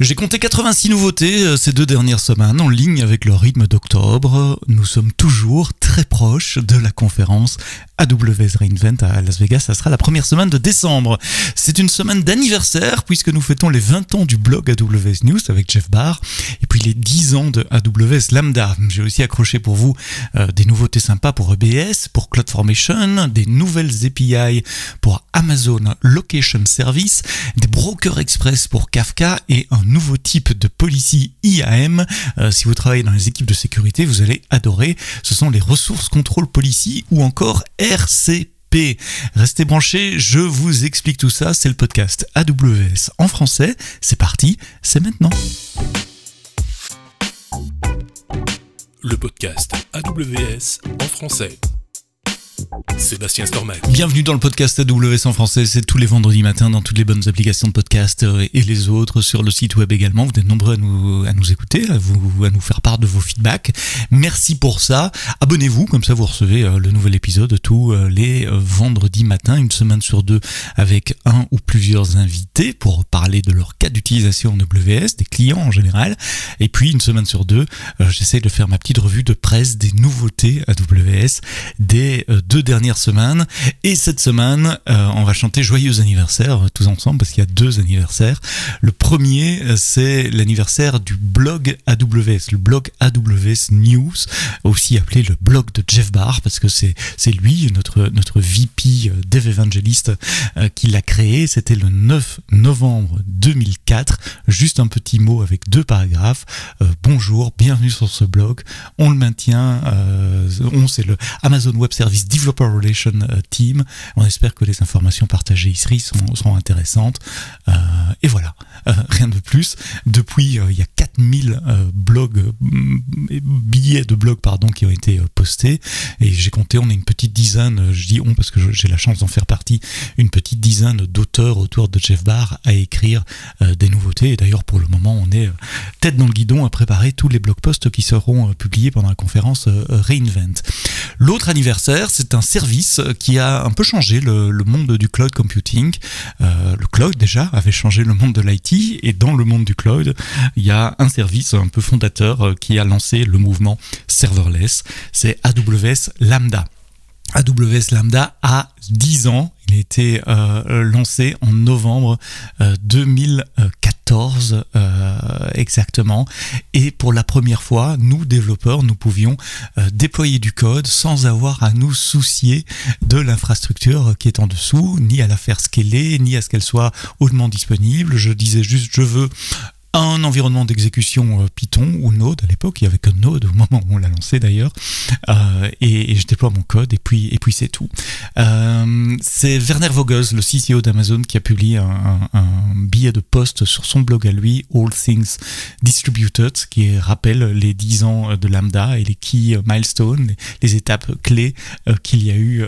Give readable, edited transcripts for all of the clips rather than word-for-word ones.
J'ai compté 86 nouveautés ces 2 dernières semaines en ligne avec le rythme d'octobre. Nous sommes toujours très proches de la conférence AWS re:Invent à Las Vegas. Ça sera la première semaine de décembre. C'est une semaine d'anniversaire puisque nous fêtons les 20 ans du blog AWS News avec Jeff Barr et puis les 10 ans de AWS Lambda. J'ai aussi accroché pour vous des nouveautés sympas pour EBS, pour CloudFormation, des nouvelles API pour Amazon Location Service, des brokers express pour Kafka et un nouveau type de policy IAM. Si vous travaillez dans les équipes de sécurité, vous allez adorer. Ce sont les Resource Control Policy ou encore RCP. Restez branchés, je vous explique tout ça. C'est le podcast AWS en français. C'est parti, c'est maintenant. Le podcast AWS en français. Sébastien Stormac. Bienvenue dans le podcast AWS en français, c'est tous les vendredis matins dans toutes les bonnes applications de podcast et les autres sur le site web également. Vous êtes nombreux à nous écouter, à nous faire part de vos feedbacks. Merci pour ça. Abonnez-vous, comme ça vous recevez le nouvel épisode tous les vendredis matins, une semaine sur 2 avec un ou plusieurs invités pour parler de leur cas d'utilisation en AWS, des clients en général. Et puis une semaine sur 2, j'essaie de faire ma petite revue de presse des nouveautés AWS des 2 dernières semaines. Et cette semaine, on va chanter joyeux anniversaire tous ensemble parce qu'il y a 2 anniversaires. Le premier, c'est l'anniversaire du blog AWS, le blog AWS News, aussi appelé le blog de Jeff Barr parce que c'est lui, notre VP Dev Evangelist, qui l'a créé. C'était le 9 novembre 2004. Juste un petit mot avec 2 paragraphes. Bonjour, bienvenue sur ce blog. On le maintient. C'est le Amazon Web Service Developer Relation Team. On espère que les informations partagées ici seront intéressantes. Et voilà, rien de plus. Depuis, il y a 4000 billets de blog qui ont été postés. Et j'ai compté, on est une petite dizaine, je dis on parce que j'ai la chance d'en faire partie, une petite dizaine d'auteurs autour de Jeff Barr à écrire des nouveautés. Et d'ailleurs, pour le moment, on est tête dans le guidon à préparer tous les blog posts qui seront publiés pendant la conférence re:Invent. L'autre anniversaire, c'est un service qui a un peu changé le monde du cloud computing. Le cloud, déjà, avait changé le monde de l'IT, et dans le monde du cloud, il y a un service un peu fondateur qui a lancé le mouvement serverless, c'est AWS Lambda. AWS Lambda a 10 ans, il a été lancé en novembre 2014 exactement, et pour la première fois, nous développeurs, nous pouvions déployer du code sans avoir à nous soucier de l'infrastructure qui est en dessous, ni à la faire scaler, ni à ce qu'elle soit hautement disponible. Je disais juste, je veux un environnement d'exécution Python ou Node. À l'époque, il n'y avait que Node au moment où on l'a lancé d'ailleurs, et je déploie mon code et puis c'est tout. C'est Werner Vogels, le CTO d'Amazon, qui a publié un billet de post sur son blog à lui, All Things Distributed, qui rappelle les 10 ans de Lambda et les key milestones, les étapes clés qu'il y a eu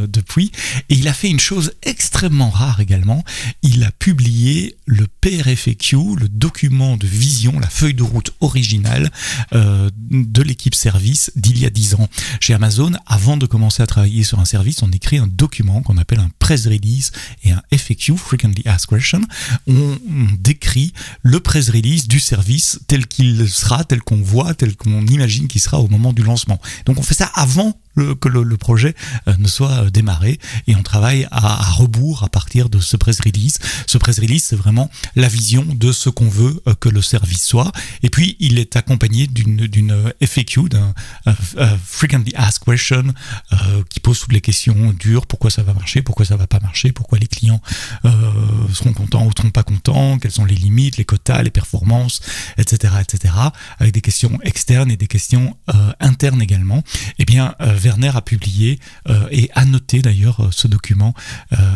depuis. Et il a fait une chose extrêmement rare également, il a publié le PRFAQ, le document de vision, la feuille de route originale de l'équipe service d'il y a 10 ans. Chez Amazon, avant de commencer à travailler sur un service, on écrit un document qu'on appelle un press release et un FAQ, Frequently Asked Question. On décrit le press release du service tel qu'il sera, tel qu'on voit, tel qu'on imagine qu'il sera au moment du lancement. Donc on fait ça avant que le projet ne soit démarré, et on travaille à rebours à partir de ce press release. Ce press release, c'est vraiment la vision de ce qu'on veut que le service soit, et puis il est accompagné d'une FAQ, d'un Frequently Asked Question, qui pose toutes les questions dures: pourquoi ça va marcher, pourquoi ça va pas marcher, pourquoi les clients seront contents ou seront pas contents, quelles sont les limites, les quotas, les performances, etc., avec des questions externes et des questions internes également. Eh bien, Werner a publié et annoté d'ailleurs ce document.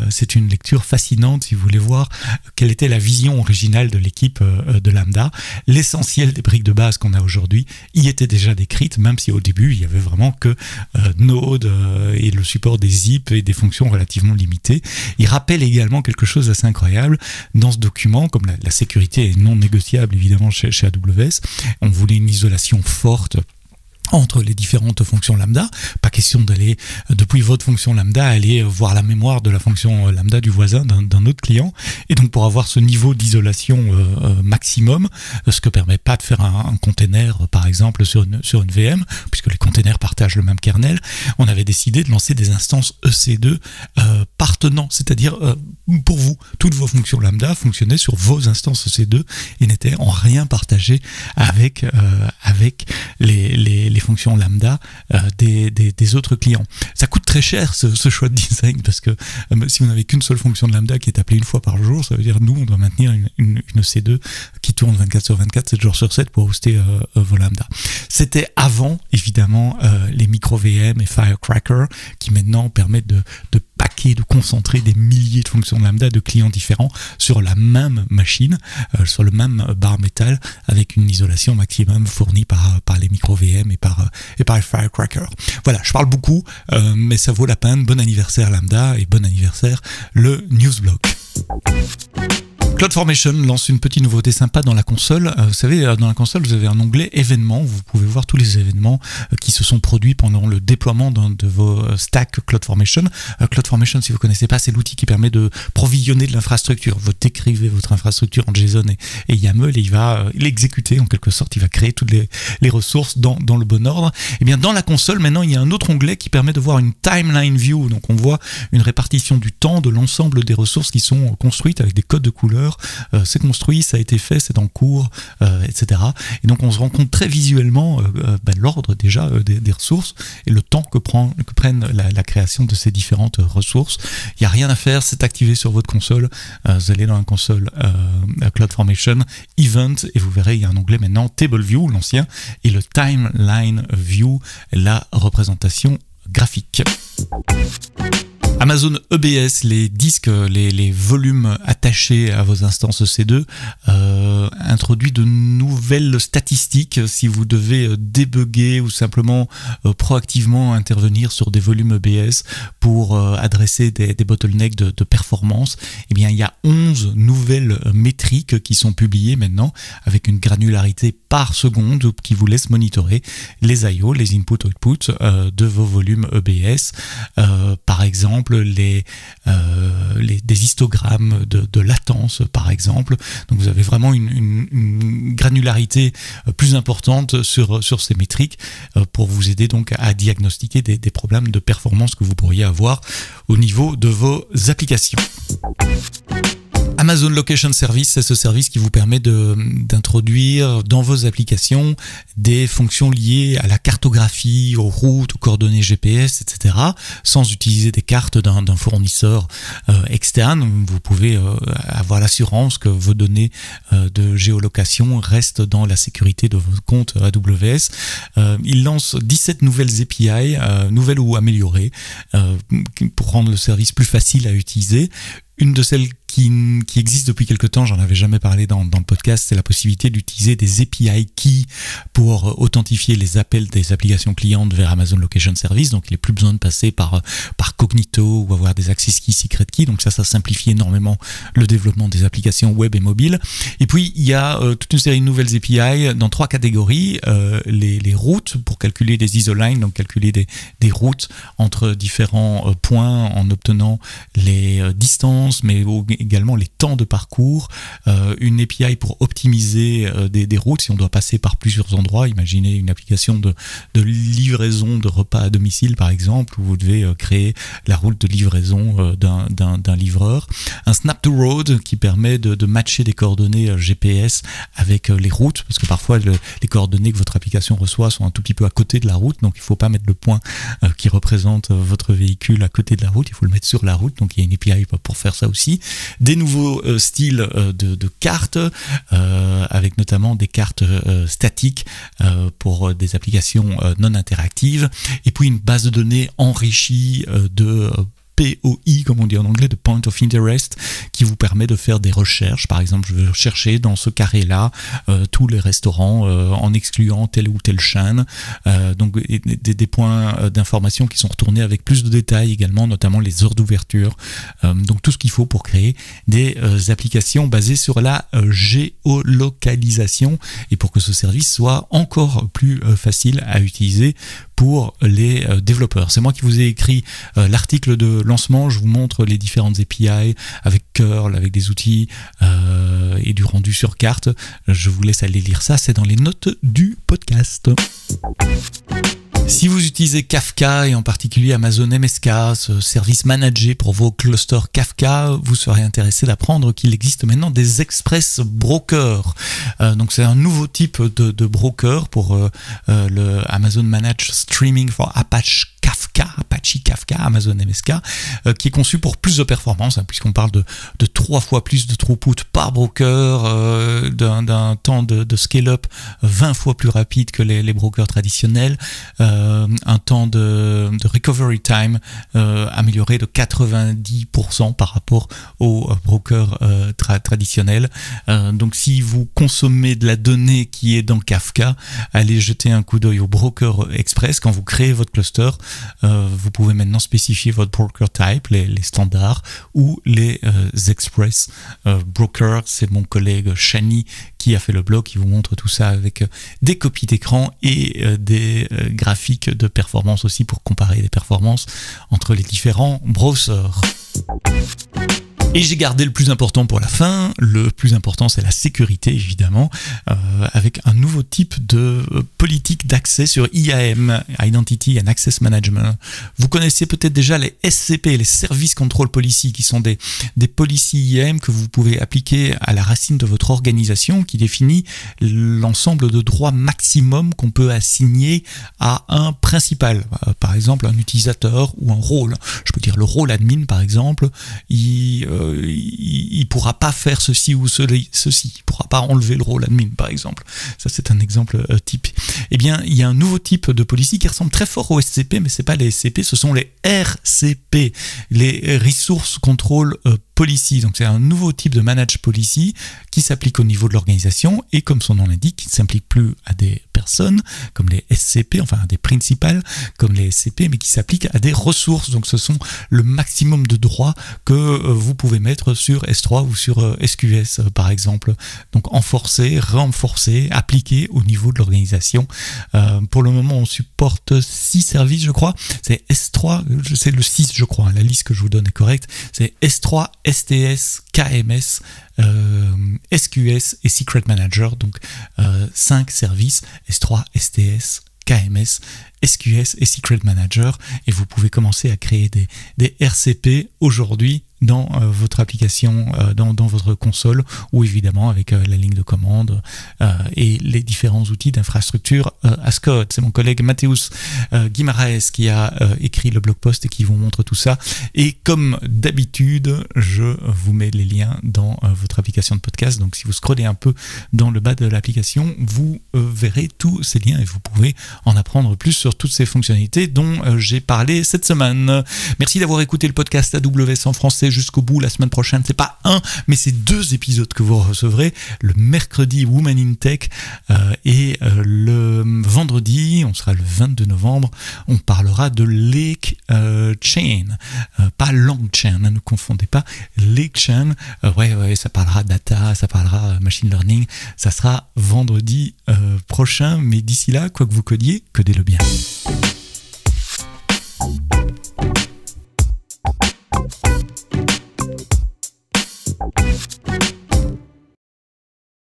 C'est une lecture fascinante si vous voulez voir quelle était la vision originale de l'équipe de Lambda. L'essentiel des briques de base qu'on a aujourd'hui y était déjà décrite, même si au début il y avait vraiment que Node et le support des zip et des fonctions relativement limitées. Il rappelle également quelque chose d'assez incroyable dans ce document, comme la sécurité est non négociable évidemment chez AWS. On voulait une isolation forte entre les différentes fonctions lambda. Pas question d'aller, depuis votre fonction lambda, aller voir la mémoire de la fonction lambda du voisin d'un autre client. Et donc, pour avoir ce niveau d'isolation maximum, ce que permet pas de faire un container, par exemple, sur une VM, puisque les containers partagent le même kernel, on avait décidé de lancer des instances EC2 partenant, c'est-à-dire pour vous, toutes vos fonctions lambda fonctionnaient sur vos instances EC2 et n'étaient en rien partagées avec les fonctions lambda des autres clients. Ça coûte très cher ce choix de design, parce que si vous n'avez qu'une seule fonction de lambda qui est appelée une fois par jour, ça veut dire nous on doit maintenir une EC2 qui tourne 24 sur 24, 7 jours sur 7 pour hoster vos lambda. C'était avant évidemment les micro VM et Firecracker qui maintenant permettent de paquer, de concentrer des milliers de fonctions lambda de clients différents sur la même machine, sur le même bar métal, avec une isolation maximum fournie par les micro VM et par les Firecracker. Voilà, je parle beaucoup, mais ça vaut la peine. Bon anniversaire lambda et bon anniversaire le Newsblock. CloudFormation lance une petite nouveauté sympa dans la console. Vous savez, dans la console, vous avez un onglet événements. Vous pouvez voir tous les événements qui se sont produits pendant le déploiement de vos stacks CloudFormation. CloudFormation, si vous ne connaissez pas, c'est l'outil qui permet de provisionner de l'infrastructure. Vous décrivez votre infrastructure en JSON et YAML et il va l'exécuter en quelque sorte. Il va créer toutes les ressources dans le bon ordre. Et bien, dans la console, maintenant, il y a un autre onglet qui permet de voir une timeline view. Donc, on voit une répartition du temps de l'ensemble des ressources qui sont construites avec des codes de couleurs. C'est construit, ça a été fait, c'est en cours, etc. Et donc on se rend compte très visuellement l'ordre déjà des ressources et le temps que prennent la création de ces différentes ressources. Il n'y a rien à faire, c'est activé sur votre console. Vous allez dans la console CloudFormation Event et vous verrez, il y a un onglet maintenant Table View, l'ancien, et le Timeline View, la représentation graphique. Amazon EBS, les disques, les volumes attachés à vos instances EC2, introduit de nouvelles statistiques si vous devez débugger ou simplement proactivement intervenir sur des volumes EBS pour adresser des bottlenecks de performance. Eh bien, il y a 11 nouvelles métriques qui sont publiées maintenant avec une granularité par seconde qui vous laisse monitorer les I/O, les input-output de vos volumes EBS. Par exemple, des histogrammes de latence, par exemple. Donc vous avez vraiment une granularité plus importante sur ces métriques pour vous aider donc à diagnostiquer des problèmes de performance que vous pourriez avoir au niveau de vos applications. Amazon Location Service, c'est ce service qui vous permet d'introduire dans vos applications des fonctions liées à la cartographie, aux routes, aux coordonnées GPS, etc. sans utiliser des cartes d'un fournisseur externe. Vous pouvez avoir l'assurance que vos données de géolocation restent dans la sécurité de votre compte AWS. Il lance 17 nouvelles API, nouvelles ou améliorées, pour rendre le service plus facile à utiliser. Une de celles qui existe depuis quelque temps, j'en avais jamais parlé dans le podcast, c'est la possibilité d'utiliser des API keys pour authentifier les appels des applications clientes vers Amazon Location Service. Donc il n'est plus besoin de passer par Cognito ou avoir des access keys, secret keys. Donc ça simplifie énormément le développement des applications web et mobile. Et puis il y a toute une série de nouvelles API dans 3 catégories. Les routes pour calculer des isolines, donc calculer des routes entre différents points en obtenant les distances, mais également les temps de parcours, une API pour optimiser des routes si on doit passer par plusieurs endroits. Imaginez une application de livraison de repas à domicile par exemple, où vous devez créer la route de livraison d'un livreur. Un Snap to Road qui permet de matcher des coordonnées GPS avec les routes, parce que parfois les coordonnées que votre application reçoit sont un tout petit peu à côté de la route, donc il ne faut pas mettre le point qui représente votre véhicule à côté de la route, il faut le mettre sur la route, donc il y a une API pour faire ça aussi. Des nouveaux styles de cartes, avec notamment des cartes statiques pour des applications non interactives, et puis une base de données enrichie de POI, comme on dit en anglais, de Point of Interest, qui vous permet de faire des recherches. Par exemple, je veux chercher dans ce carré-là tous les restaurants en excluant telle ou telle chaîne. Donc des points d'information qui sont retournés avec plus de détails également, notamment les heures d'ouverture. Donc tout ce qu'il faut pour créer des applications basées sur la géolocalisation et pour que ce service soit encore plus facile à utiliser pour les développeurs. C'est moi qui vous ai écrit l'article de lancement. Je vous montre les différentes API avec curl, avec des outils et du rendu sur carte. Je vous laisse aller lire ça, c'est dans les notes du podcast. Si vous utilisez Kafka et en particulier Amazon MSK, ce service managé pour vos clusters Kafka, vous serez intéressé d'apprendre qu'il existe maintenant des Express Brokers. Donc c'est un nouveau type de broker pour le Amazon Managed Streaming for Apache Kafka, Amazon MSK, qui est conçu pour plus de performance, puisqu'on parle de 3 fois plus de throughput par broker, d'un temps de scale-up 20 fois plus rapide que les brokers traditionnels, un temps de recovery time amélioré de 90% par rapport aux brokers traditionnels. Donc si vous consommez de la donnée qui est dans Kafka, allez jeter un coup d'œil au Broker Express. Quand vous créez votre cluster, vous pouvez maintenant spécifier votre broker type, les standards ou les express brokers. C'est mon collègue Shani qui a fait le blog, qui vous montre tout ça avec des copies d'écran et des graphiques de performance aussi pour comparer les performances entre les différents browsers. Et j'ai gardé le plus important pour la fin. Le plus important, c'est la sécurité, évidemment, avec un nouveau type de politique d'accès sur IAM, Identity and Access Management. Vous connaissez peut-être déjà les SCP, les Service Control Policy, qui sont des policies IAM que vous pouvez appliquer à la racine de votre organisation, qui définit l'ensemble de droits maximum qu'on peut assigner à un principal. Par exemple, un utilisateur ou un rôle. Je peux dire le rôle admin, par exemple, il pourra pas faire ceci ou ceci, il pourra pas enlever le rôle admin par exemple. Ça c'est un exemple type. Eh bien il y a un nouveau type de policy qui ressemble très fort aux SCP, mais c'est pas les SCP, ce sont les RCP, les Resource Control Policy. Donc c'est un nouveau type de manage policy qui s'applique au niveau de l'organisation et comme son nom l'indique, il ne s'applique plus à des personnes comme les SCP, enfin à des principales comme les SCP, mais qui s'applique à des ressources. Donc ce sont le maximum de droits que vous pouvez mettre sur S3 ou sur SQS par exemple. Donc enforcer, renforcer, appliquer au niveau de l'organisation. Pour le moment on supporte 6 services je crois. C'est S3, c'est le 6 je crois, la liste que je vous donne est correcte. C'est S3, STS, KMS, SQS et Secret Manager, donc 5 services, S3, STS, KMS, SQS et Secret Manager, et vous pouvez commencer à créer des RCP aujourd'hui dans votre application, dans votre console, ou évidemment avec la ligne de commande et les différents outils d'infrastructure as code. C'est mon collègue Mathéus Guimaraes qui a écrit le blog post et qui vous montre tout ça. Et comme d'habitude, je vous mets les liens dans votre application de podcast. Donc si vous scrollez un peu dans le bas de l'application, vous verrez tous ces liens et vous pouvez en apprendre plus sur toutes ces fonctionnalités dont j'ai parlé cette semaine. Merci d'avoir écouté le podcast AWS en français jusqu'au bout. La semaine prochaine, c'est pas un, mais c'est 2 épisodes que vous recevrez. Le mercredi, Women in Tech, et le vendredi, on sera le 22 novembre, on parlera de Lake Chain, pas LangChain, ne confondez pas, Lake Chain, ouais, ça parlera data, ça parlera machine learning, ça sera vendredi prochain, mais d'ici là, quoi que vous codiez, codez-le bien.